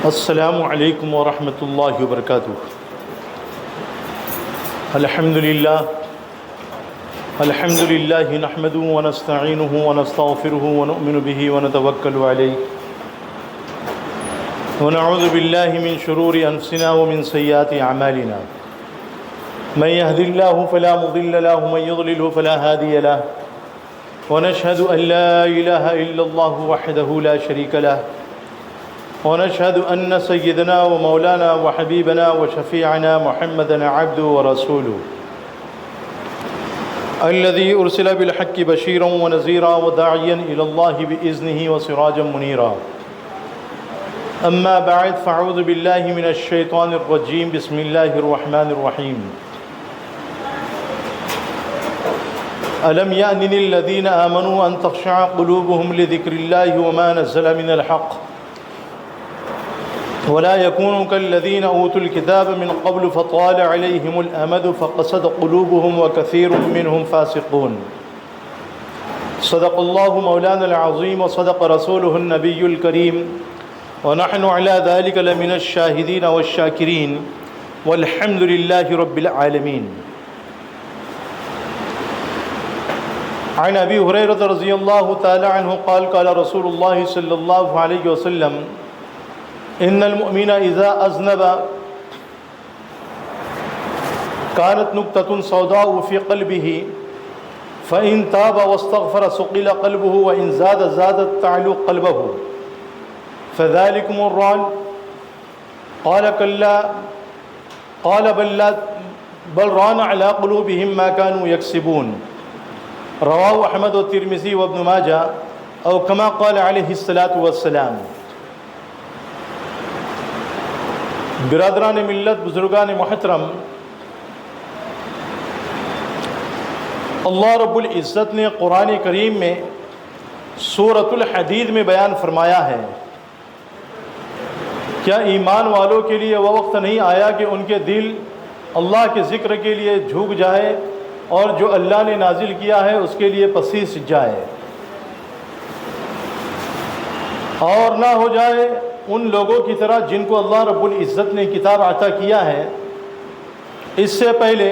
السلام علیکم ورحمۃ اللہ وبرکاتہ۔ الحمد للہ نحمده ونستعینه ونستغفره ونؤمن به ونتوکل علیہ ونعوذ باللہ من شرور انفسنا ومن سیئات اعمالنا من يهد الله فلا مضل له ومن يضلل فلا هادي له ونشهد ان لا اله الا الله وحده لا شريك له ونشهد أن سيدنا ومولانا وحبيبنا وشفيعنا محمدا عبده ورسوله الذي أرسل بالحق بشيرا ونذيرا وداعيا إلى الله بإذنه وسراجا منيرا. أما بعد فأعوذ بالله من الشيطان الرجيم. بسم الله الرحمن الرحيم. ألم يأن للذين آمنوا أن تخشع قلوبهم لذكر الله وما نزل من الحق ولا يكونوا كالذين أوتوا الكتاب من قبل فطال عليهم الأمد فقست قلوبهم وكثير منهم فاسقون. صدق الله مولانا العظيم وصدق رسوله النبي الكريم ونحن على ذلك لمن الشاهدين والشاكرين والحمد لله رب العالمين. عن أبي هريرة رضي الله تعالى عنه قال قال رسول الله صلى الله عليه وسلم ان المؤمن اذا اذنب كانت نكتة سوداء في قلبه فإن تاب واستغفر صقل قلبه وإن زادت تعلو قلبه فذلكم الران. قال كلا قال بل ران على قلوبهم ما كانوا يكسبون. رواه احمد والترمذي وابن ماجہ او كما قال عليه الصلاة والسلام. برادران ملت، بزرگان محترم، اللہ رب العزت نے قرآن کریم میں سورۃ الحدید میں بیان فرمایا ہے، کیا ایمان والوں کے لیے وہ وقت نہیں آیا کہ ان کے دل اللہ کے ذکر کے لیے جھک جائے اور جو اللہ نے نازل کیا ہے اس کے لیے پسیس جائے، اور نہ ہو جائے ان لوگوں کی طرح جن کو اللہ رب العزت نے کتاب عطا کیا ہے اس سے پہلے،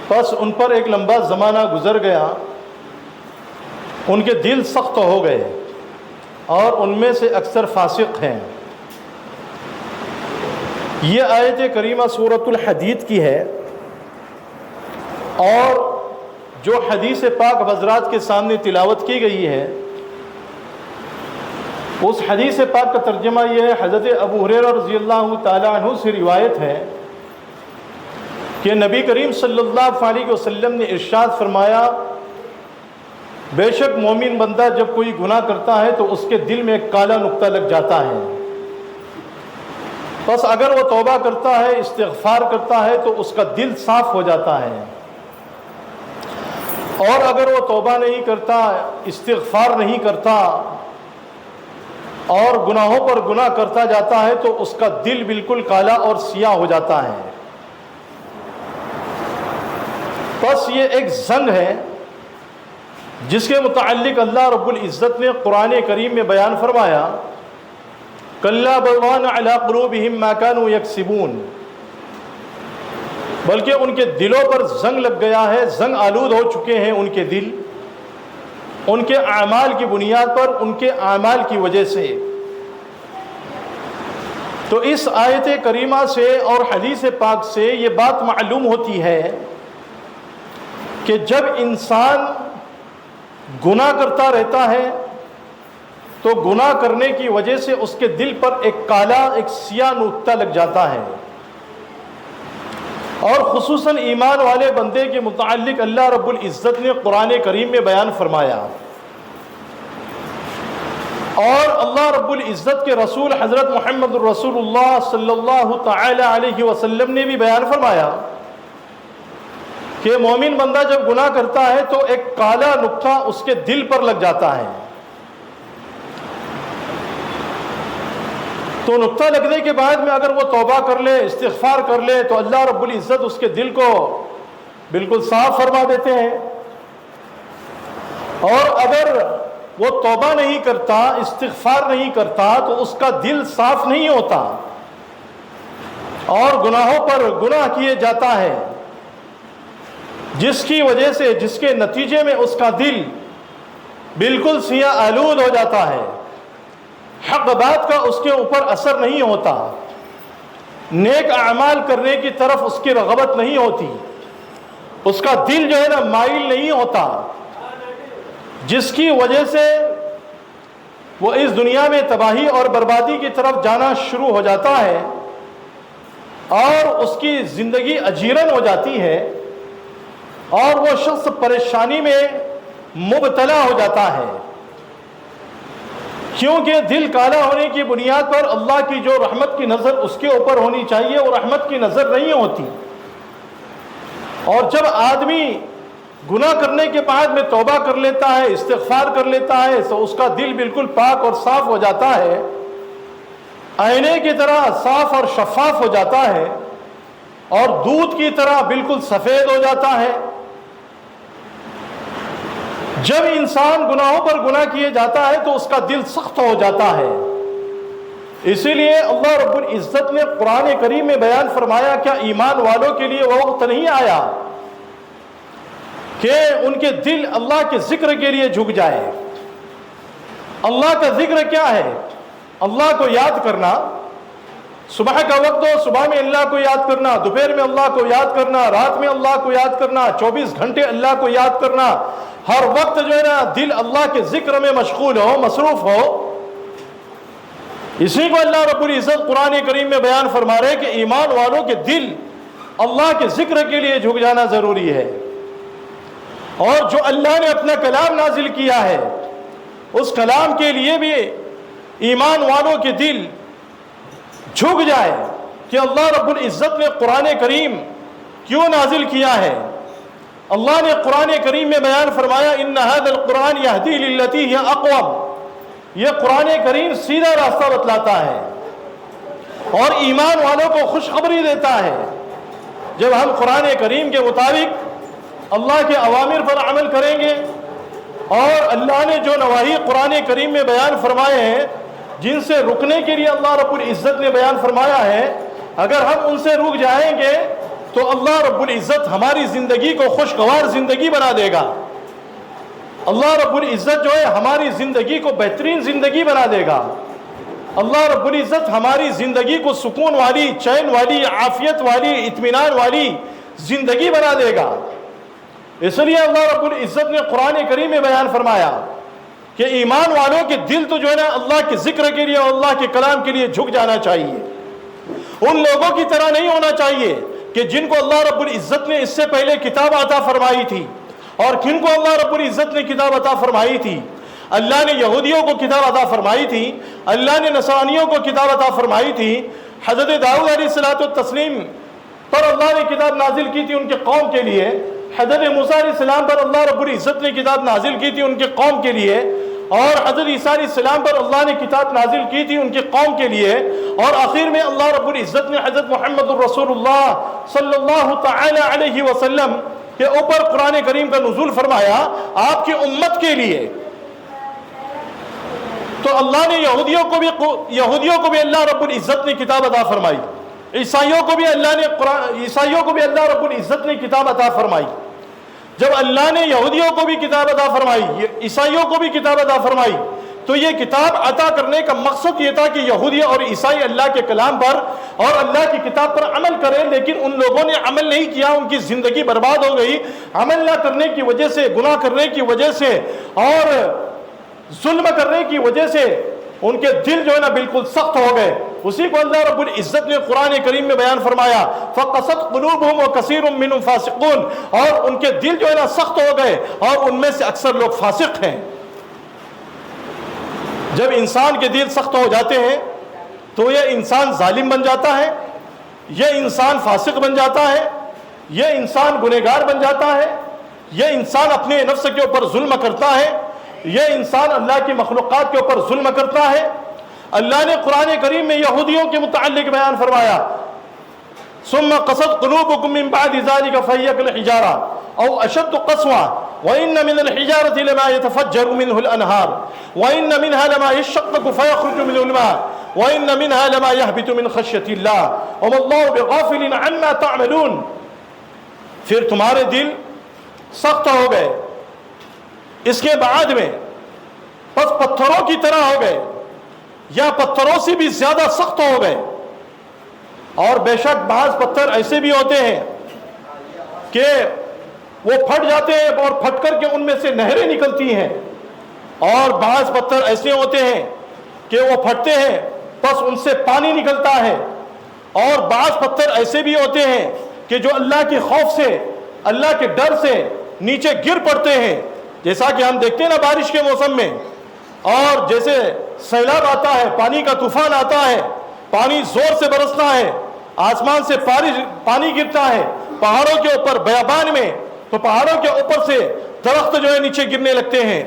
پس ان پر ایک لمبا زمانہ گزر گیا، ان کے دل سخت ہو گئے اور ان میں سے اکثر فاسق ہیں. یہ آیت کریمہ سورۃ الحدید کی ہے، اور جو حدیث پاک حضرات کے سامنے تلاوت کی گئی ہے اس حدیث پاک کا ترجمہ یہ ہے. حضرت ابو ہریرہ رضی اللہ تعالیٰ عنہ سے روایت ہے کہ نبی کریم صلی اللہ علیہ وسلم نے ارشاد فرمایا، بے شک مومن بندہ جب کوئی گناہ کرتا ہے تو اس کے دل میں ایک کالا نقطہ لگ جاتا ہے، بس اگر وہ توبہ کرتا ہے، استغفار کرتا ہے تو اس کا دل صاف ہو جاتا ہے، اور اگر وہ توبہ نہیں کرتا، استغفار نہیں کرتا اور گناہوں پر گناہ کرتا جاتا ہے تو اس کا دل بالکل کالا اور سیاہ ہو جاتا ہے. بس یہ ایک زنگ ہے جس کے متعلق اللہ رب العزت نے قرآن کریم میں بیان فرمایا، کلا بل ران علی قلوبہم ما كانوا یکسبون، بلکہ ان کے دلوں پر زنگ لگ گیا ہے، زنگ آلود ہو چکے ہیں ان کے دل، ان کے اعمال کی بنیاد پر، ان کے اعمال کی وجہ سے. تو اس آیت کریمہ سے اور حدیث پاک سے یہ بات معلوم ہوتی ہے کہ جب انسان گناہ کرتا رہتا ہے تو گناہ کرنے کی وجہ سے اس کے دل پر ایک کالا، ایک سیاہ نقطہ لگ جاتا ہے، اور خصوصاً ایمان والے بندے کے متعلق اللہ رب العزت نے قرآن کریم میں بیان فرمایا، اور اللہ رب العزت کے رسول حضرت محمد رسول اللہ صلی اللہ تعالی علیہ وسلم نے بھی بیان فرمایا کہ مومن بندہ جب گناہ کرتا ہے تو ایک کالا نقطہ اس کے دل پر لگ جاتا ہے. تو نقطہ لگنے کے بعد میں اگر وہ توبہ کر لے، استغفار کر لے تو اللہ رب العزت اس کے دل کو بالکل صاف فرما دیتے ہیں، اور اگر وہ توبہ نہیں کرتا، استغفار نہیں کرتا، تو اس کا دل صاف نہیں ہوتا اور گناہوں پر گناہ کیے جاتا ہے، جس کی وجہ سے، جس کے نتیجے میں اس کا دل بالکل سیاہ آلود ہو جاتا ہے، حق بات کا اس کے اوپر اثر نہیں ہوتا، نیک اعمال کرنے کی طرف اس کی رغبت نہیں ہوتی، اس کا دل جو ہے نا مائل نہیں ہوتا، جس کی وجہ سے وہ اس دنیا میں تباہی اور بربادی کی طرف جانا شروع ہو جاتا ہے اور اس کی زندگی اجیرن ہو جاتی ہے اور وہ شخص پریشانی میں مبتلا ہو جاتا ہے، کیونکہ دل کالا ہونے کی بنیاد پر اللہ کی جو رحمت کی نظر اس کے اوپر ہونی چاہیے وہ رحمت کی نظر نہیں ہوتی، اور جب آدمی گناہ کرنے کے بعد میں توبہ کر لیتا ہے، استغفار کر لیتا ہے، تو اس کا دل بالکل پاک اور صاف ہو جاتا ہے، آئینے کی طرح صاف اور شفاف ہو جاتا ہے اور دودھ کی طرح بالکل سفید ہو جاتا ہے۔ جب انسان گناہوں پر گناہ کیے جاتا ہے تو اس کا دل سخت ہو جاتا ہے، اسی لیے اللہ رب العزت نے قرآن کریم میں بیان فرمایا، کیا ایمان والوں کے لیے وہ وقت نہیں آیا کہ ان کے دل اللہ کے ذکر کے لیے جھک جائے؟ اللہ کا ذکر کیا ہے؟ اللہ کو یاد کرنا، صبح کا وقت ہو صبح میں اللہ کو یاد کرنا، دوپہر میں اللہ کو یاد کرنا، رات میں اللہ کو یاد کرنا، 24 گھنٹے اللہ کو یاد کرنا، ہر وقت جو ہے نا دل اللہ کے ذکر میں مشغول ہو، مصروف ہو۔ اسی کو اللہ رب العزت قرآن کریم میں بیان فرما رہے کہ ایمان والوں کے دل اللہ کے ذکر کے لیے جھک جانا ضروری ہے، اور جو اللہ نے اپنا کلام نازل کیا ہے اس کلام کے لیے بھی ایمان والوں کے دل جھک جائے کہ اللہ رب العزت نے قرآن کریم کیوں نازل کیا ہے۔ اللہ نے قرآن کریم میں بیان فرمایا، ان ھذا القرآن یہدی للتی ہی اقوم، یہ قرآن کریم سیدھا راستہ بتلاتا ہے اور ایمان والوں کو خوشخبری دیتا ہے۔ جب ہم قرآن کریم کے مطابق اللہ کے اوامر پر عمل کریں گے اور اللہ نے جو نواہی قرآن کریم میں بیان فرمائے ہیں، جن سے رکنے کے لیے اللہ رب العزت نے بیان فرمایا ہے، اگر ہم ان سے رک جائیں گے تو اللہ رب العزت ہماری زندگی کو خوشگوار زندگی بنا دے گا، اللہ رب العزت جو ہے ہماری زندگی کو بہترین زندگی بنا دے گا، اللہ رب العزت ہماری زندگی کو سکون والی، چین والی، عافیت والی، اطمینان والی زندگی بنا دے گا۔ اس لیے اللہ رب العزت نے قرآن کریم میں بیان فرمایا کہ ایمان والوں کے دل تو جو ہے نا اللہ کے ذکر کے لیے اور اللہ کے کلام کے لیے جھک جانا چاہیے، ان لوگوں کی طرح نہیں ہونا چاہیے کہ جن کو اللہ رب العزت نے اس سے پہلے کتاب عطا فرمائی تھی، اور کن کو اللہ رب العزت نے کتاب عطا فرمائی تھی؟ اللہ نے یہودیوں کو کتاب عطا فرمائی تھی، اللہ نے نصرانیوں کو کتاب عطا فرمائی تھی، حضرت داؤد علیہ الصلوۃ والتسلیم پر اللہ نے کتاب نازل کی تھی ان کے قوم کے لیے، حضرت موسیٰ علیہ السلام پر اللہ رب العزت نے کتاب نازل کی تھی ان کے قوم کے لیے، اور حضرت عیسیٰ علیہ السلام پر اللہ نے کتاب نازل کی تھی ان کے قوم کے لیے، اور آخر میں اللہ رب العزت نے حضرت محمد الرسول اللہ صلی اللہ تعالی علیہ وسلم کے اوپر قرآن کریم کا نزول فرمایا آپ کی امت کے لیے۔ تو اللہ نے یہودیوں کو بھی اللہ رب العزت نے کتاب عطا فرمائی، عیسائیوں کو بھی اللہ رب العزت نے کتاب عطا فرمائی۔ جب اللہ نے یہودیوں کو بھی کتاب عطا فرمائی، عیسائیوں کو بھی کتاب عطا فرمائی، تو یہ کتاب عطا کرنے کا مقصد یہ تھا کہ یہودی اور عیسائی اللہ کے کلام پر اور اللہ کی کتاب پر عمل کریں، لیکن ان لوگوں نے عمل نہیں کیا، ان کی زندگی برباد ہو گئی عمل نہ کرنے کی وجہ سے، گناہ کرنے کی وجہ سے اور ظلم کرنے کی وجہ سے ان کے دل جو ہے نا بالکل سخت ہو گئے۔ اسی کو اللہ رب العزت نے قرآن کریم میں بیان فرمایا، فَقَسَتْ قُلُوبُهُمْ وَكَثِيرٌ مِّنْهُمْ فَاسِقُونَ، اور ان کے دل جو ہے نا سخت ہو گئے اور ان میں سے اکثر لوگ فاسق ہیں۔ جب انسان کے دل سخت ہو جاتے ہیں تو یہ انسان ظالم بن جاتا ہے، یہ انسان فاسق بن جاتا ہے، یہ انسان گنہگار بن جاتا ہے، یہ انسان اپنے نفس کے اوپر ظلم کرتا ہے، یہ انسان اللہ کی مخلوقات کے اوپر ظلم کرتا ہے۔ اللہ نے قرآن کریم میں یہودیوں کے متعلق بیان فرمایا، ثم قست قلوبكم من بعد ذلك فهي كالحجارة او اشد قسوة، وَإِنَّ مِنَ الْحِجَارَةِ لَمَا يَتَفَجَّرُ مِنْهُ الْأَنْهَارُ وَإِنَّ مِنْهَا لَمَا يَشَّقَّقُ فَيَخْرُجُ مِنْهُ الْمَاءُ وَإِنَّ مِنْهَا لَمَا يَهْبِطُ مِنْ خَشْيَةِ اللَّهِ وَمَا اللَّهُ بِغَافِلٍ عَمَّا تَعْمَلُونَ. پھر تمہارے دل سخت ہو گئے اس کے بعد میں، بس پتھروں کی طرح ہو گئے یا پتھروں سے بھی زیادہ سخت ہو گئے. اور بے شک بعض پتھر ایسے بھی ہوتے ہیں کہ وہ پھٹ جاتے ہیں اور پھٹ کر کے ان میں سے نہریں نکلتی ہیں، اور بعض پتھر ایسے ہوتے ہیں کہ وہ پھٹتے ہیں بس ان سے پانی نکلتا ہے. اور بعض پتھر ایسے بھی ہوتے ہیں کہ جو اللہ کے خوف سے، اللہ کے ڈر سے نیچے گر پڑتے ہیں، جیسا کہ ہم دیکھتے ہیں نا بارش کے موسم میں، اور جیسے سیلاب آتا ہے، پانی کا طوفان آتا ہے، پانی زور سے برستا ہے، آسمان سے پانی گرتا ہے پہاڑوں کے اوپر بیابان میں، تو پہاڑوں کے اوپر سے درخت جو ہے نیچے گرنے لگتے ہیں،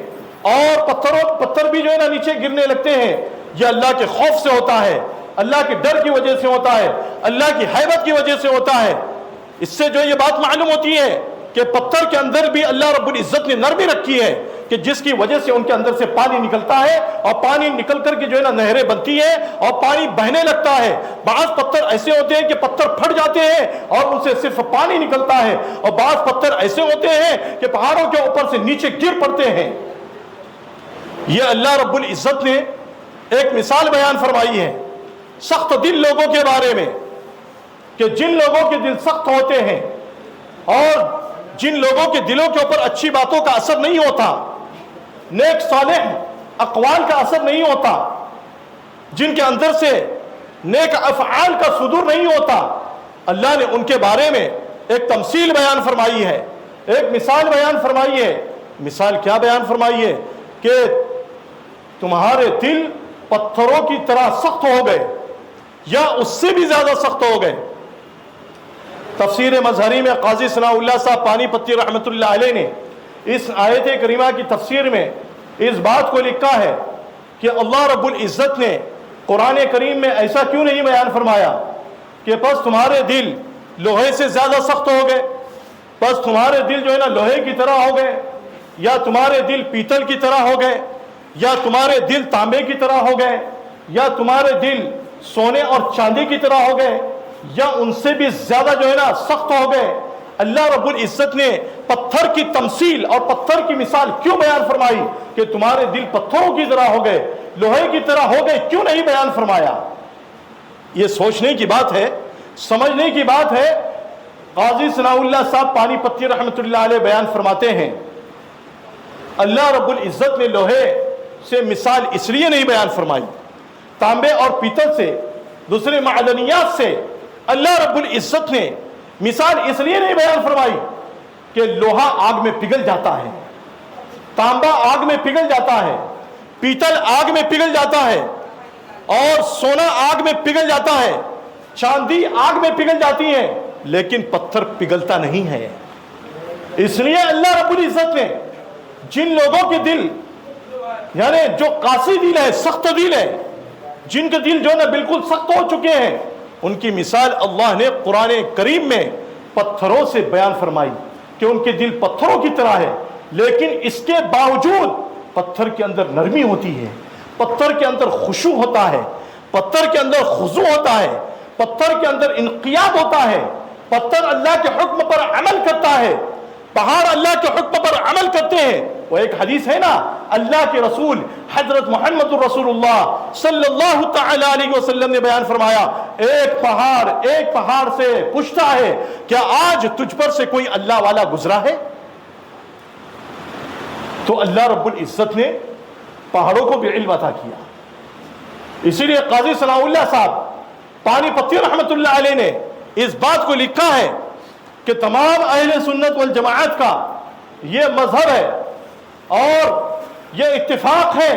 اور پتھر بھی جو ہے نا نیچے گرنے لگتے ہیں. یہ اللہ کے خوف سے ہوتا ہے، اللہ کے ڈر کی وجہ سے ہوتا ہے، اللہ کی ہیبت کی وجہ سے ہوتا ہے. اس سے جو یہ بات معلوم ہوتی ہے کہ پتھر کے اندر بھی اللہ رب العزت نے نرمی رکھی ہے کہ جس کی وجہ سے ان کے اندر سے پانی نکلتا ہے، اور پانی نکل کر کے جو ہے نا نہریں بنتی ہیں اور پانی بہنے لگتا ہے. بعض پتھر ایسے ہوتے ہیں کہ پتھر پھٹ جاتے ہیں اور ان سے صرف پانی نکلتا ہے، اور بعض پتھر ایسے ہوتے ہیں کہ پہاڑوں کے اوپر سے نیچے گر پڑتے ہیں. یہ اللہ رب العزت نے ایک مثال بیان فرمائی ہے سخت دل لوگوں کے بارے میں، کہ جن لوگوں کے دل سخت ہوتے ہیں اور جن لوگوں کے دلوں کے اوپر اچھی باتوں کا اثر نہیں ہوتا، نیک صالح اقوال کا اثر نہیں ہوتا، جن کے اندر سے نیک افعال کا صدور نہیں ہوتا، اللہ نے ان کے بارے میں ایک تمثیل بیان فرمائی ہے، ایک مثال بیان فرمائی ہے. مثال کیا بیان فرمائی ہے؟ کہ تمہارے دل پتھروں کی طرح سخت ہو گئے یا اس سے بھی زیادہ سخت ہو گئے. تفسیر مظہری میں قاضی ثناء اللہ صاحب پانی پتی رحمۃ اللہ علیہ نے اس آیت کریمہ کی تفسیر میں اس بات کو لکھا ہے کہ اللہ رب العزت نے قرآن کریم میں ایسا کیوں نہیں بیان فرمایا کہ بس تمہارے دل لوہے سے زیادہ سخت ہو گئے، بس تمہارے دل جو ہے نا لوہے کی طرح ہو گئے، یا تمہارے دل پیتل کی طرح ہو گئے، یا تمہارے دل تانبے کی طرح ہو گئے، یا تمہارے دل سونے اور چاندی کی طرح ہو گئے، یا ان سے بھی زیادہ جو ہے نا سخت ہو گئے. اللہ رب العزت نے پتھر کی تمثیل اور پتھر کی مثال کیوں بیان فرمائی کہ تمہارے دل پتھروں کی طرح ہو گئے، لوہے کی طرح ہو گئے، کیوں نہیں بیان فرمایا؟ یہ سوچنے کی بات ہے، سمجھنے کی بات ہے. قاضی ثناء اللہ صاحب پانی پتی رحمۃ اللہ علیہ بیان فرماتے ہیں اللہ رب العزت نے لوہے سے مثال اس لیے نہیں بیان فرمائی، تانبے اور پیتل سے، دوسرے معدنیات سے اللہ رب العزت نے مثال اس لیے نہیں بیان فرمائی کہ لوہا آگ میں پگھل جاتا ہے، تانبا آگ میں پگھل جاتا ہے، پیتل آگ میں پگھل جاتا ہے، اور سونا آگ میں پگھل جاتا ہے، چاندی آگ میں پگھل جاتی ہے، لیکن پتھر پگھلتا نہیں ہے. اس لیے اللہ رب العزت نے جن لوگوں کے دل یعنی جو قاسی دل ہے، سخت دل ہے، جن کے دل جو ہے نا بالکل سخت ہو چکے ہیں، ان کی مثال اللہ نے قرآن کریم میں پتھروں سے بیان فرمائی کہ ان کے دل پتھروں کی طرح ہے. لیکن اس کے باوجود پتھر کے اندر نرمی ہوتی ہے، پتھر کے اندر خشوع ہوتا ہے، پتھر کے اندر خضوع ہوتا ہے، پتھر کے اندر انقیاد ہوتا ہے، پتھر اللہ کے حکم پر عمل کرتا ہے، پہاڑ اللہ کے حکم پر عمل کرتے ہیں. وہ ایک حدیث ہے نا، اللہ کے رسول حضرت محمد رسول اللہ صلی اللہ تعالی علیہ وسلم نے بیان فرمایا، ایک پہاڑ سے پوچھتا ہے کیا آج تجھ پر سے کوئی اللہ والا گزرا ہے؟ تو اللہ رب العزت نے پہاڑوں کو بھی علم عطا کیا. اسی لیے قاضی ثناء اللہ صاحب پانی پتی رحمۃ اللہ علیہ نے اس بات کو لکھا ہے کہ تمام اہل سنت والجماعت کا یہ مظہر ہے اور یہ اتفاق ہے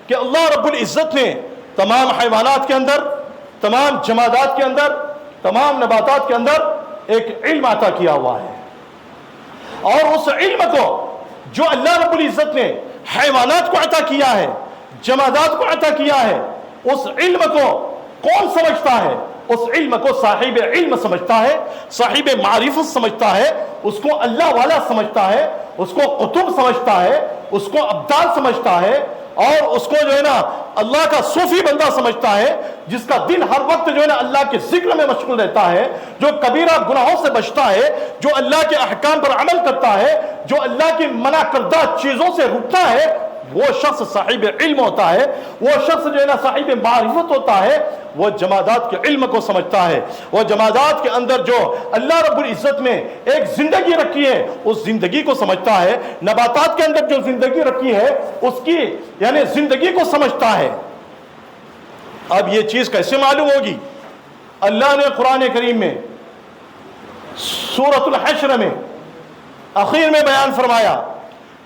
کہ اللہ رب العزت نے تمام حیوانات کے اندر، تمام جمادات کے اندر، تمام نباتات کے اندر ایک علم عطا کیا ہوا ہے، اور اس علم کو جو اللہ رب العزت نے حیوانات کو عطا کیا ہے، جمادات کو عطا کیا ہے، اس علم کو کون سمجھتا ہے؟ اس علم کو صاحب علم سمجھتا ہے، صاحب معرفت سمجھتا ہے، اس کو اللہ والا سمجھتا ہے، اس کو قطب سمجھتا ہے، اس کو ابدال سمجھتا ہے، اور اس کو جو ہے نا اللہ کا صوفی بندہ سمجھتا ہے، جس کا دل ہر وقت جو ہے نا اللہ کے ذکر میں مشغول رہتا ہے، جو کبیرہ گناہوں سے بچتا ہے، جو اللہ کے احکام پر عمل کرتا ہے، جو اللہ کی منع کردہ چیزوں سے رکتا ہے، وہ شخص صاحب علم ہوتا ہے، وہ شخص جو ہے نا صاحب معرفت ہوتا ہے، وہ جمادات کے علم کو سمجھتا ہے، وہ جمادات کے اندر جو اللہ رب العزت میں ایک زندگی رکھی ہے اس زندگی کو سمجھتا ہے، نباتات کے اندر جو زندگی رکھی ہے اس کی یعنی زندگی کو سمجھتا ہے۔ اب یہ چیز کیسے معلوم ہوگی؟ اللہ نے قرآن کریم میں سورۃ الحشر میں اخیر میں بیان فرمایا،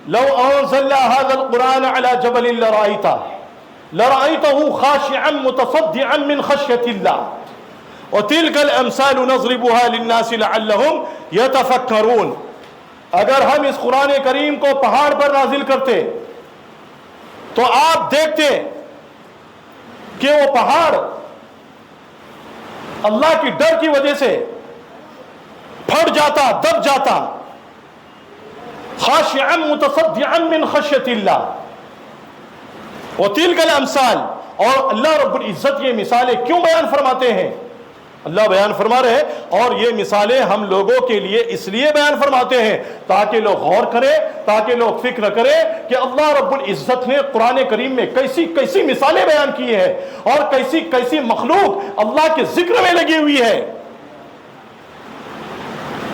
لو انزلنا هذا القرآن على جبل لرأيته خاشعا متصدعا من خشية الله وتلك الامثال نضربها للناس لعلهم يتفكرون۔ اگر ہم اس قرآن کریم کو پہاڑ پر نازل کرتے تو آپ دیکھتے کہ وہ پہاڑ اللہ کی ڈر کی وجہ سے پھٹ جاتا، دب جاتا، خاشعا متصدعا من خشیۃ اللہ وتلک الامثال۔ اور اللہ رب العزت یہ مثالیں کیوں بیان فرماتے ہیں؟ اللہ بیان فرما رہے ہیں اور یہ مثالیں ہم لوگوں کے لیے اس لیے بیان فرماتے ہیں تاکہ لوگ غور کریں، تاکہ لوگ فکر کریں کہ اللہ رب العزت نے قرآن کریم میں کیسی کیسی مثالیں بیان کی ہیں اور کیسی کیسی مخلوق اللہ کے ذکر میں لگی ہوئی ہے۔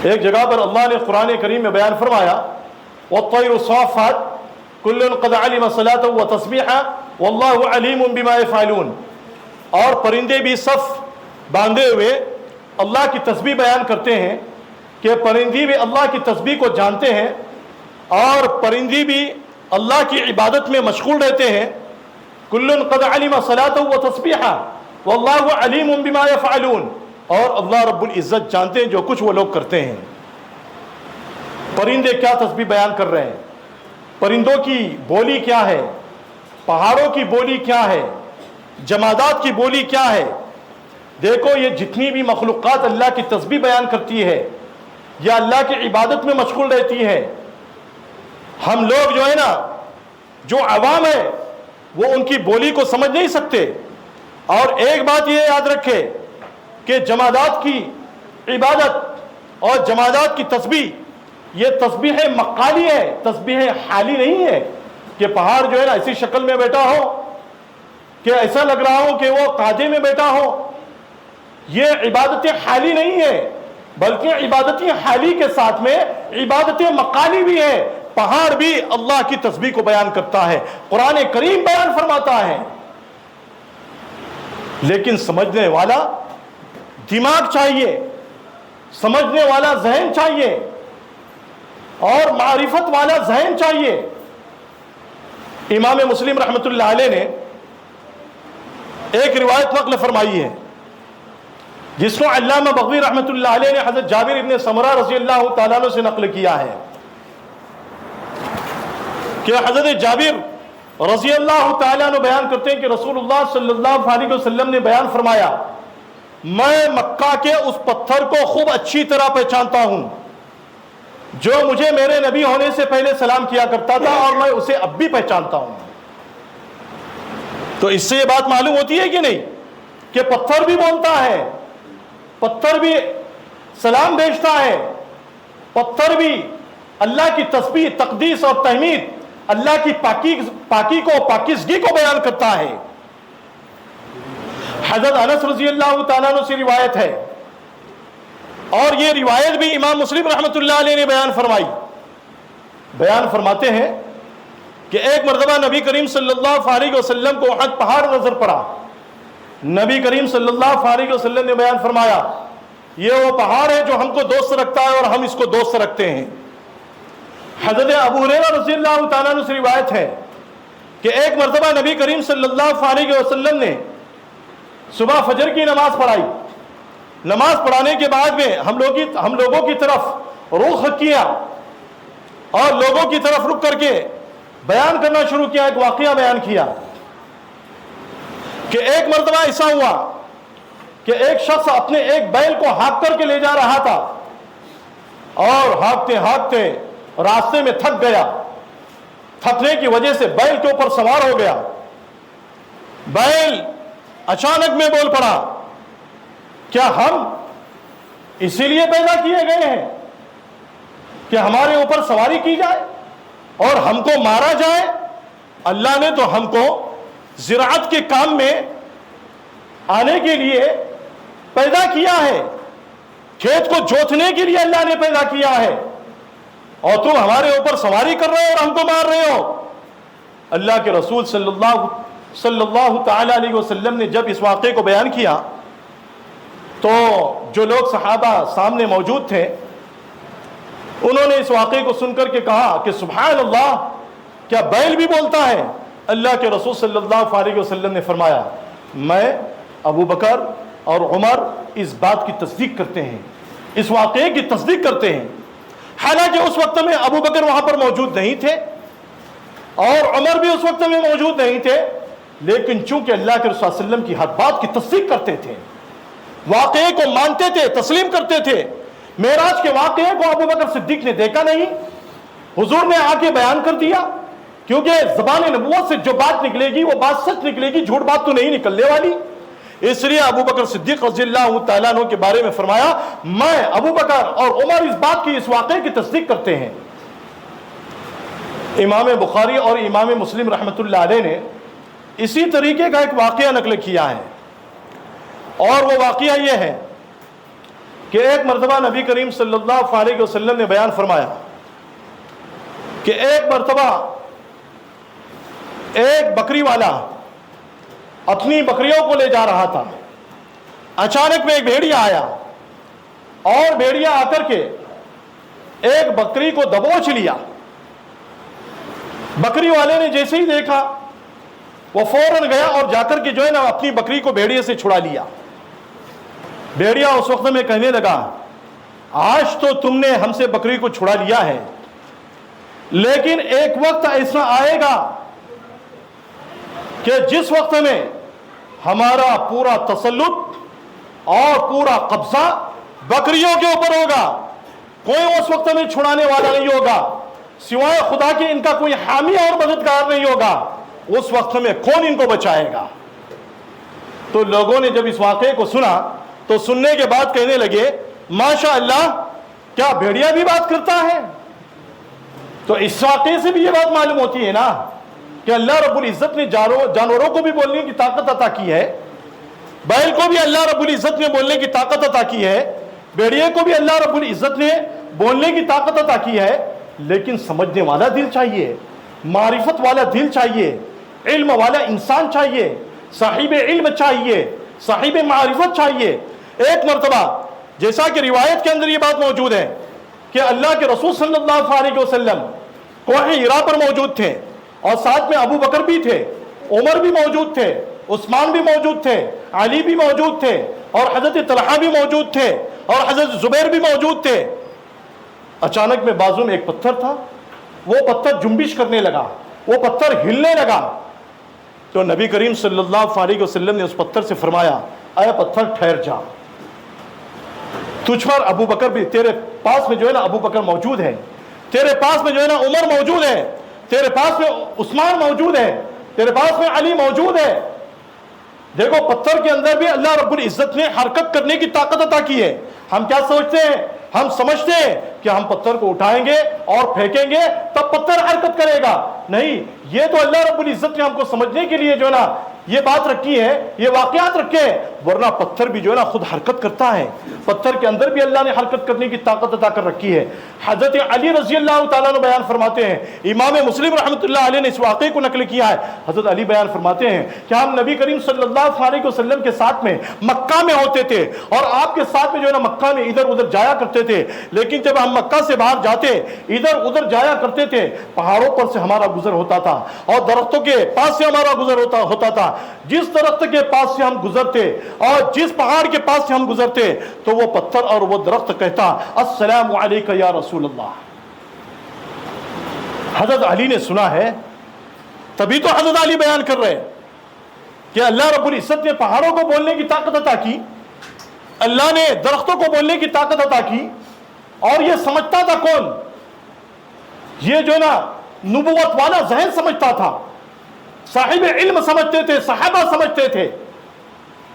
ایک جگہ پر اللہ نے قرآن کریم میں بیان فرمایا، وَالطَّيْرُ صَافَّاتٍ كُلٌّ قَدْ عَلِمَ صَلَاتَهُ وَتَسْبِيحَهُ وَاللَّهُ عَلِيمٌ بِمَا يَفْعَلُونَ۔ اور پرندے بھی صف باندھے ہوئے اللہ کی تسبیح بیان کرتے ہیں کہ پرندی بھی اللہ کی تسبیح کو جانتے ہیں اور پرندی بھی اللہ کی عبادت میں مشغول رہتے ہیں۔ کل قد علم صلاته وتسبیحه واللہ علیم بما یفعلون۔ اور اللہ رب العزت جانتے ہیں جو کچھ وہ لوگ کرتے ہیں۔ پرندے کیا تسبیح بیان کر رہے ہیں، پرندوں کی بولی کیا ہے، پہاڑوں کی بولی کیا ہے، جمادات کی بولی کیا ہے۔ دیکھو یہ جتنی بھی مخلوقات اللہ کی تسبیح بیان کرتی ہے یا اللہ کی عبادت میں مشغول رہتی ہے، ہم لوگ جو ہے نا جو عوام ہے وہ ان کی بولی کو سمجھ نہیں سکتے۔ اور ایک بات یہ یاد رکھے کہ جمادات کی عبادت اور جمادات کی تسبیح یہ تسبیح مقالی ہے، تسبیح حالی نہیں ہے کہ پہاڑ جو ہے نا ایسی شکل میں بیٹھا ہو کہ ایسا لگ رہا ہو کہ وہ قاعدے میں بیٹھا ہو۔ یہ عبادت حالی نہیں ہے بلکہ عبادت حالی کے ساتھ میں عبادت مقالی بھی ہے۔ پہاڑ بھی اللہ کی تسبیح کو بیان کرتا ہے، قرآن کریم بیان فرماتا ہے، لیکن سمجھنے والا دماغ چاہیے، سمجھنے والا ذہن چاہیے اور معرفت والا ذہن چاہیے۔ امام مسلم رحمۃ اللہ علیہ نے ایک روایت نقل فرمائی ہے جس کو علامہ بغوی رحمۃ اللہ علیہ نے حضرت جابر ابن سمرہ رضی اللہ تعالیٰ عنہ سے نقل کیا ہے کہ حضرت جابر رضی اللہ تعالیٰ عنہ بیان کرتے ہیں کہ رسول اللہ صلی اللہ علیہ وسلم نے بیان فرمایا، میں مکہ کے اس پتھر کو خوب اچھی طرح پہچانتا ہوں جو مجھے میرے نبی ہونے سے پہلے سلام کیا کرتا تھا اور میں اسے اب بھی پہچانتا ہوں۔ تو اس سے یہ بات معلوم ہوتی ہے کہ نہیں کہ پتھر بھی بولتا ہے، پتھر بھی سلام بھیجتا ہے، پتھر بھی اللہ کی تسبیح، تقدیس اور تحمید، اللہ کی پاکی کو، پاکیزگی کو بیان کرتا ہے۔ حضرت انس رضی اللہ تعالیٰ عنہ سے روایت ہے اور یہ روایت بھی امام مسلم رحمۃ اللہ علیہ نے بیان فرمائی۔ بیان فرماتے ہیں کہ ایک مرتبہ نبی کریم صلی اللہ علیہ وسلم کو احد پہاڑ نظر پڑا۔ نبی کریم صلی اللہ علیہ وسلم نے بیان فرمایا، یہ وہ پہاڑ ہے جو ہم کو دوست رکھتا ہے اور ہم اس کو دوست رکھتے ہیں۔ حضرت ابو ہریرہ رضی اللہ تعالیٰ عنہ سے روایت ہے کہ ایک مرتبہ نبی کریم صلی اللہ علیہ وسلم نے صبح فجر کی نماز پڑھائی۔ نماز پڑھانے کے بعد میں ہم لوگوں کی طرف رخ کیا اور لوگوں کی طرف رخ کر کے بیان کرنا شروع کیا، ایک واقعہ بیان کیا کہ ایک مرتبہ ایسا ہوا کہ ایک شخص اپنے ایک بیل کو ہانک کر کے لے جا رہا تھا اور ہانکتے ہانکتے راستے میں تھک گیا، تھکنے کی وجہ سے بیل کے اوپر سوار ہو گیا، بیل اچانک میں بول پڑا، کیا ہم اسی لیے پیدا کیے گئے ہیں کہ ہمارے اوپر سواری کی جائے اور ہم کو مارا جائے؟ اللہ نے تو ہم کو زراعت کے کام میں آنے کے لیے پیدا کیا ہے، کھیت کو جوتنے کے لیے اللہ نے پیدا کیا ہے، اور تم ہمارے اوپر سواری کر رہے ہو اور ہم کو مار رہے ہو۔ اللہ کے رسول صلی اللہ تعالی علیہ وسلم نے جب اس واقعے کو بیان کیا تو جو لوگ صحابہ سامنے موجود تھے انہوں نے اس واقعے کو سن کر کے کہا کہ سبحان اللہ، کیا بیل بھی بولتا ہے؟ اللہ کے رسول صلی اللہ علیہ وسلم نے فرمایا، میں، ابو بکر اور عمر اس بات کی تصدیق کرتے ہیں، اس واقعے کی تصدیق کرتے ہیں۔ حالانکہ اس وقت میں ابو بکر وہاں پر موجود نہیں تھے اور عمر بھی اس وقت میں موجود نہیں تھے، لیکن چونکہ اللہ کے رسول صلی اللہ علیہ وسلم کی ہر بات کی تصدیق کرتے تھے، واقعے کو مانتے تھے، تسلیم کرتے تھے۔ معراج کے واقعے کو ابو بکر صدیق نے دیکھا نہیں، حضور نے آ کے بیان کر دیا، کیونکہ زبان نبوت سے جو بات نکلے گی وہ بات سچ نکلے گی، جھوٹ بات تو نہیں نکلنے والی۔ اس لیے ابو بکر صدیق رضی اللہ تعالیٰ عنہ کے بارے میں فرمایا، میں، ابو بکر اور عمر اس بات کی، اس واقعے کی تصدیق کرتے ہیں۔ امام بخاری اور امام مسلم رحمۃ اللہ علیہ نے اسی طریقے کا ایک واقعہ نقل کیا ہے، اور وہ واقعہ یہ ہے کہ ایک مرتبہ نبی کریم صلی اللہ علیہ وسلم نے بیان فرمایا کہ ایک مرتبہ ایک بکری والا اپنی بکریوں کو لے جا رہا تھا، اچانک میں ایک بھیڑیا آیا اور بھیڑیا آ کر کے ایک بکری کو دبوچ لیا۔ بکری والے نے جیسے ہی دیکھا وہ فوراً گیا اور جا کر کے جو ہے نا اپنی بکری کو بھیڑیے سے چھڑا لیا۔ بھیڑیا اس وقت میں کہنے لگا، آج تو تم نے ہم سے بکری کو چھڑا لیا ہے، لیکن ایک وقت ایسا آئے گا کہ جس وقت میں ہمارا پورا تسلط اور پورا قبضہ بکریوں کے اوپر ہوگا، کوئی اس وقت میں چھڑانے والا نہیں ہوگا، سوائے خدا کے ان کا کوئی حامی اور مددگار نہیں ہوگا، اس وقت میں کون ان کو بچائے گا؟ تو لوگوں نے جب اس واقعے کو سنا تو سننے کے بعد کہنے لگے، ماشاء اللہ، کیا بھیڑیا بھی بات کرتا ہے؟ تو اس واقعے سے بھی یہ بات معلوم ہوتی ہے نا کہ اللہ رب العزت نے جانوروں کو بھی بولنے کی طاقت عطا کی ہے، بیل کو بھی اللہ رب العزت نے بولنے کی طاقت عطا کی ہے، بھیڑیے کو بھی اللہ رب العزت نے بولنے کی طاقت عطا کی ہے، لیکن سمجھنے والا دل چاہیے، معرفت والا دل چاہیے، علم والا انسان چاہیے، صاحب علم چاہیے، صاحب معرفت چاہیے۔ ایک مرتبہ جیسا کہ روایت کے اندر یہ بات موجود ہے کہ اللہ کے رسول صلی اللہ علیہ وسلم کوہ ہرا پر موجود تھے اور ساتھ میں ابو بکر بھی تھے، عمر بھی موجود تھے، عثمان بھی موجود تھے، علی بھی موجود تھے، اور حضرت طلحہ بھی موجود تھے، اور حضرت زبیر بھی موجود تھے۔ اچانک میں بازو میں ایک پتھر تھا، وہ پتھر جنبش کرنے لگا، وہ پتھر ہلنے لگا، تو نبی کریم صلی اللہ علیہ وسلم نے اس پتھر سے فرمایا، اے پتھر ٹھہر جا، تجھ پر ابو بکر بھی، تیرے پاس میں جو ہے نا ابو بکر موجود ہے، تیرے پاس میں جو ہے نا عمر موجود ہے، تیرے پاس میں عثمان موجود ہے، تیرے پاس میں علی موجود ہے۔ دیکھو پتھر کے اندر بھی اللہ رب العزت نے حرکت کرنے کی طاقت عطا کی ہے۔ ہم کیا سمجھتے ہیں؟ ہم سمجھتے ہیں کہ ہم پتھر کو اٹھائیں گے اور پھینکیں گے تب پتھر حرکت کرے گا، نہیں، یہ تو اللہ رب العزت نے ہم کو سمجھنے کے لیے جو ہے نا یہ بات رکھی ہے، یہ واقعات رکھے ہیں، ورنہ پتھر بھی جو ہے نا خود حرکت کرتا ہے، پتھر کے اندر بھی اللہ نے حرکت کرنے کی طاقت عطا کر رکھی ہے۔ حضرت علی رضی اللہ تعالیٰ عنہ بیان فرماتے ہیں، امام مسلم رحمۃ اللہ علیہ نے اس واقعے کو نقل کیا ہے، حضرت علی بیان فرماتے ہیں کہ ہم نبی کریم صلی اللہ علیہ وسلم کے ساتھ میں مکہ میں ہوتے تھے اور آپ کے ساتھ میں جو ہے نا مکہ میں ادھر ادھر جایا کرتے تھے، لیکن جب ہم مکہ سے باہر جاتے ادھر ادھر جایا کرتے تھے، پہاڑوں پر سے ہمارا گزر ہوتا تھا اور درختوں کے پاس سے ہمارا گزر ہوتا تھا، جس درخت کے پاس سے ہم گزرتے اور جس پہاڑ کے پاس سے ہم گزرتے تو وہ پتھر اور وہ درخت کہتا، السلام علیکہ یا رسول اللہ۔ حضرت علی نے سنا ہے، تبھی تو حضرت علی بیان کر رہے کہ اللہ رب العزت نے پہاڑوں کو بولنے کی طاقت عطا کی، اللہ نے درختوں کو بولنے کی طاقت عطا کی، اور یہ سمجھتا تھا کون؟ یہ جو ہے نا نبوت والا ذہن سمجھتا تھا، صاحب علم سمجھتے تھے، صحابہ سمجھتے تھے،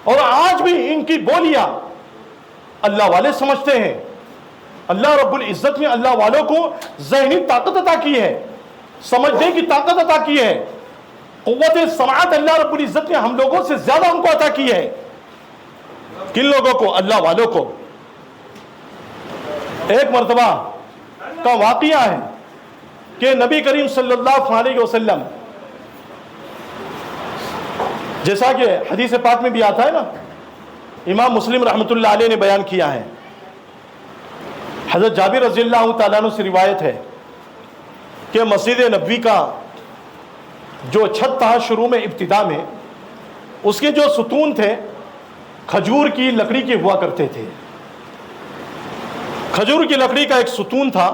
اور آج بھی ان کی بولیاں اللہ والے سمجھتے ہیں۔ اللہ رب العزت نے اللہ والوں کو ذہنی طاقت عطا کی ہے، سمجھنے کی طاقت عطا کی ہے، قوت سماعت اللہ رب العزت نے ہم لوگوں سے زیادہ ان کو عطا کی ہے۔ کن لوگوں کو؟ اللہ والوں کو۔ ایک مرتبہ کا واقعہ ہے کہ نبی کریم صلی اللہ علیہ وسلم، جیسا کہ حدیث پاک میں بھی آتا ہے نا، امام مسلم رحمۃ اللہ علیہ نے بیان کیا ہے، حضرت جابر رضی اللہ تعالیٰ عنہ سے روایت ہے کہ مسجد نبوی کا جو چھت تھا شروع میں، ابتدا میں، اس کے جو ستون تھے کھجور کی لکڑی کے ہوا کرتے تھے۔ کھجور کی لکڑی کا ایک ستون تھا،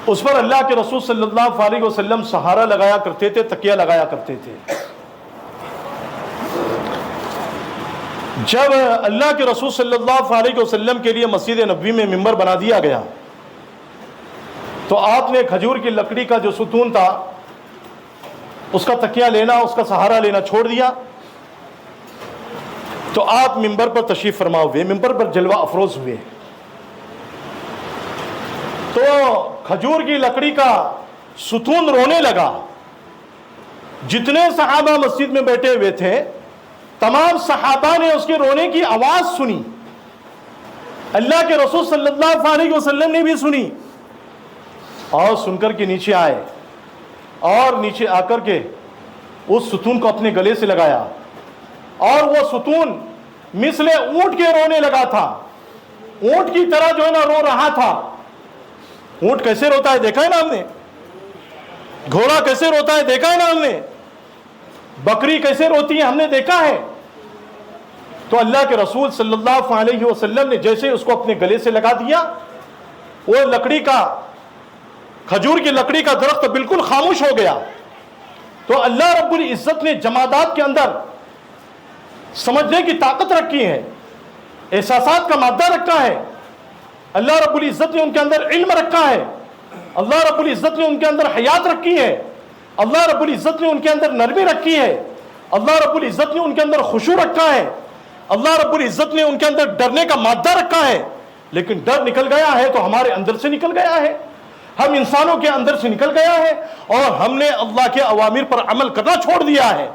اس پر اللہ کے رسول صلی اللہ علیہ وسلم سہارا لگایا کرتے تھے، تکیہ لگایا کرتے تھے۔ جب اللہ کے رسول صلی اللہ علیہ وسلم کے لیے مسجد نبوی میں ممبر بنا دیا گیا تو آپ نے کھجور کی لکڑی کا جو ستون تھا اس کا تکیہ لینا، اس کا سہارا لینا چھوڑ دیا، تو آپ ممبر پر تشریف فرما ہوئے، ممبر پر جلوہ افروز ہوئے، تو کھجور کی لکڑی کا ستون رونے لگا۔ جتنے صحابہ مسجد میں بیٹھے ہوئے تھے تمام صحابہ نے اس کے رونے کی آواز سنی، اللہ کے رسول صلی اللہ علیہ وسلم نے بھی سنی، اور سن کر کے نیچے آئے، اور نیچے آ کر کے اس ستون کو اپنے گلے سے لگایا، اور وہ ستون مثل اونٹ کے رونے لگا تھا، اونٹ کی طرح جو ہے نا رو رہا تھا۔ اونٹ کیسے روتا ہے دیکھا ہے نا ہم نے، گھوڑا کیسے روتا ہے دیکھا ہے نا ہم نے، بکری کیسے روتی ہے ہم نے دیکھا ہے۔ تو اللہ کے رسول صلی اللہ علیہ وسلم نے جیسے اس کو اپنے گلے سے لگا دیا، وہ لکڑی کا، کھجور کی لکڑی کا درخت بالکل خاموش ہو گیا۔ تو اللہ رب العزت نے جمادات کے اندر سمجھنے کی طاقت رکھی ہے، احساسات کا مادہ رکھا ہے، اللہ رب العزت نے ان کے اندر علم رکھا ہے، اللہ رب العزت نے ان کے اندر حیات رکھی ہے، اللہ رب العزت نے ان کے اندر نرمی رکھی ہے، اللہ رب العزت نے ان کے اندر خشوع رکھا ہے، اللہ رب العزت نے ان کے اندر ڈرنے کا مادہ رکھا ہے۔ لیکن ڈر نکل گیا ہے تو ہمارے اندر سے نکل گیا ہے، ہم انسانوں کے اندر سے نکل گیا ہے، اور ہم نے اللہ کے اوامر پر عمل کرنا چھوڑ دیا ہے۔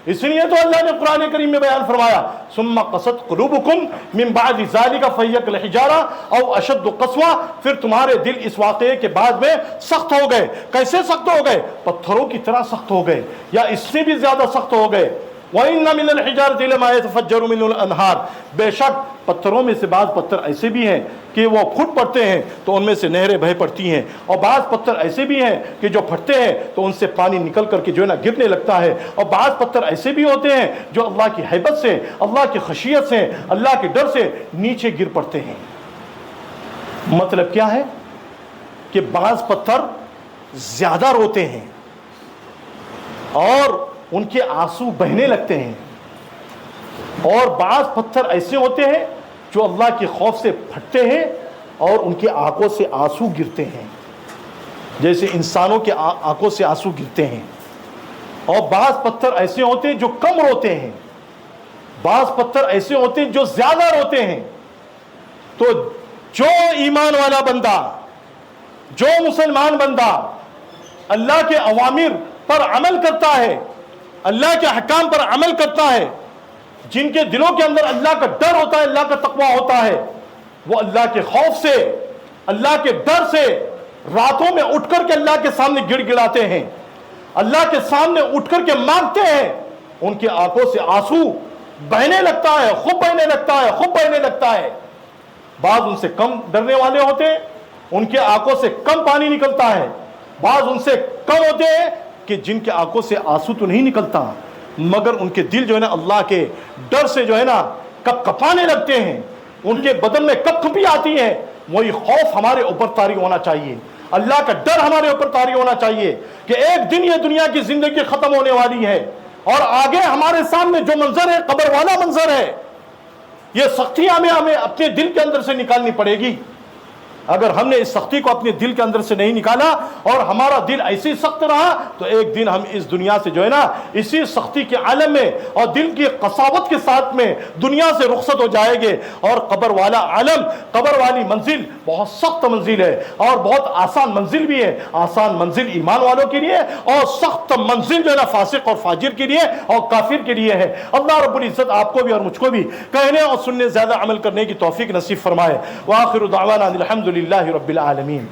اس لیے تو اللہ نے قرآن کریم میں بیان فرمایا ثم قست قلوبکم من بعد ذلک فہی کالحجارہ او اشد قسوہ، پھر تمہارے دل اس واقعے کے بعد میں سخت ہو گئے۔ کیسے سخت ہو گئے؟ پتھروں کی طرح سخت ہو گئے، یا اس سے بھی زیادہ سخت ہو گئے۔ وَإِنَّ مِنَ الْحِجَارَةِ لَمَا يَتَفَجَّرُ مِنْهُ الْأَنْهَارُ، بے شک پتھروں میں سے بعض پتھر ایسے بھی ہیں کہ وہ پھوٹ پڑتے ہیں تو ان میں سے نہریں بہہ پڑتی ہیں، اور بعض پتھر ایسے بھی ہیں کہ جو پھٹتے ہیں تو ان سے پانی نکل کر کے جو ہے نا گرنے لگتا ہے، اور بعض پتھر ایسے بھی ہوتے ہیں جو اللہ کی ہیبت سے، اللہ کی خشیت سے، اللہ کے ڈر سے نیچے گر پڑتے ہیں۔ مطلب کیا ہے کہ بعض پتھر زیادہ روتے ہیں اور ان کے آنسو بہنے لگتے ہیں، اور بعض پتھر ایسے ہوتے ہیں جو اللہ کے خوف سے پھٹتے ہیں اور ان کی آنکھوں سے آنسو گرتے ہیں، جیسے انسانوں کے آنکھوں سے آنسو گرتے ہیں۔ اور بعض پتھر ایسے ہوتے ہیں جو کم روتے ہیں، بعض پتھر ایسے ہوتے ہیں جو زیادہ روتے ہیں۔ تو جو ایمان والا بندہ، جو مسلمان بندہ اللہ کے اوامر پر عمل کرتا ہے، اللہ کے احکام پر عمل کرتا ہے، جن کے دلوں کے اندر اللہ کا ڈر ہوتا ہے، اللہ کا تقوی ہوتا ہے، وہ اللہ کے خوف سے، اللہ کے ڈر سے راتوں میں اٹھ کر کے اللہ کے سامنے گڑ گڑاتے ہیں، اللہ کے سامنے اٹھ کر کے مانگتے ہیں، ان کی آنکھوں سے آنسو بہنے لگتا ہے، خوب بہنے لگتا ہے، خوب بہنے لگتا ہے۔ بعض ان سے کم ڈرنے والے ہوتے ہیں، ان کے آنکھوں سے کم پانی نکلتا ہے، بعض ان سے کم ہوتے ہیں کہ جن کے آنکھوں سے آنسو تو نہیں نکلتا مگر ان کے دل جو ہے نا اللہ کے ڈر سے جو ہے نا کپ کپانے لگتے ہیں، ان کے بدن میں کپ کپی آتی ہے۔ وہی خوف ہمارے اوپر طاری ہونا چاہیے، اللہ کا ڈر ہمارے اوپر طاری ہونا چاہیے کہ ایک دن یہ دنیا کی زندگی ختم ہونے والی ہے، اور آگے ہمارے سامنے جو منظر ہے قبر والا منظر ہے۔ یہ سختیاں ہمیں اپنے دل کے اندر سے نکالنی پڑے گی، اگر ہم نے اس سختی کو اپنے دل کے اندر سے نہیں نکالا اور ہمارا دل ایسی سخت رہا تو ایک دن ہم اس دنیا سے جو ہے نا اسی سختی کے عالم میں اور دل کی قساوت کے ساتھ میں دنیا سے رخصت ہو جائیں گے. اور قبر والا عالم، قبر والی منزل بہت سخت منزل ہے اور بہت آسان منزل بھی ہے. آسان منزل ایمان والوں کے لیے اور سخت منزل جو ہے نا فاسق اور فاجر کے لیے اور کافر کے لیے ہے. اللہ رب العزت آپ کو بھی اور مجھ کو بھی کہنے اور سننے زیادہ عمل کرنے کی توفیق نصیب فرمائے. وآخر دعوانا الحمد للہ رب العالمین.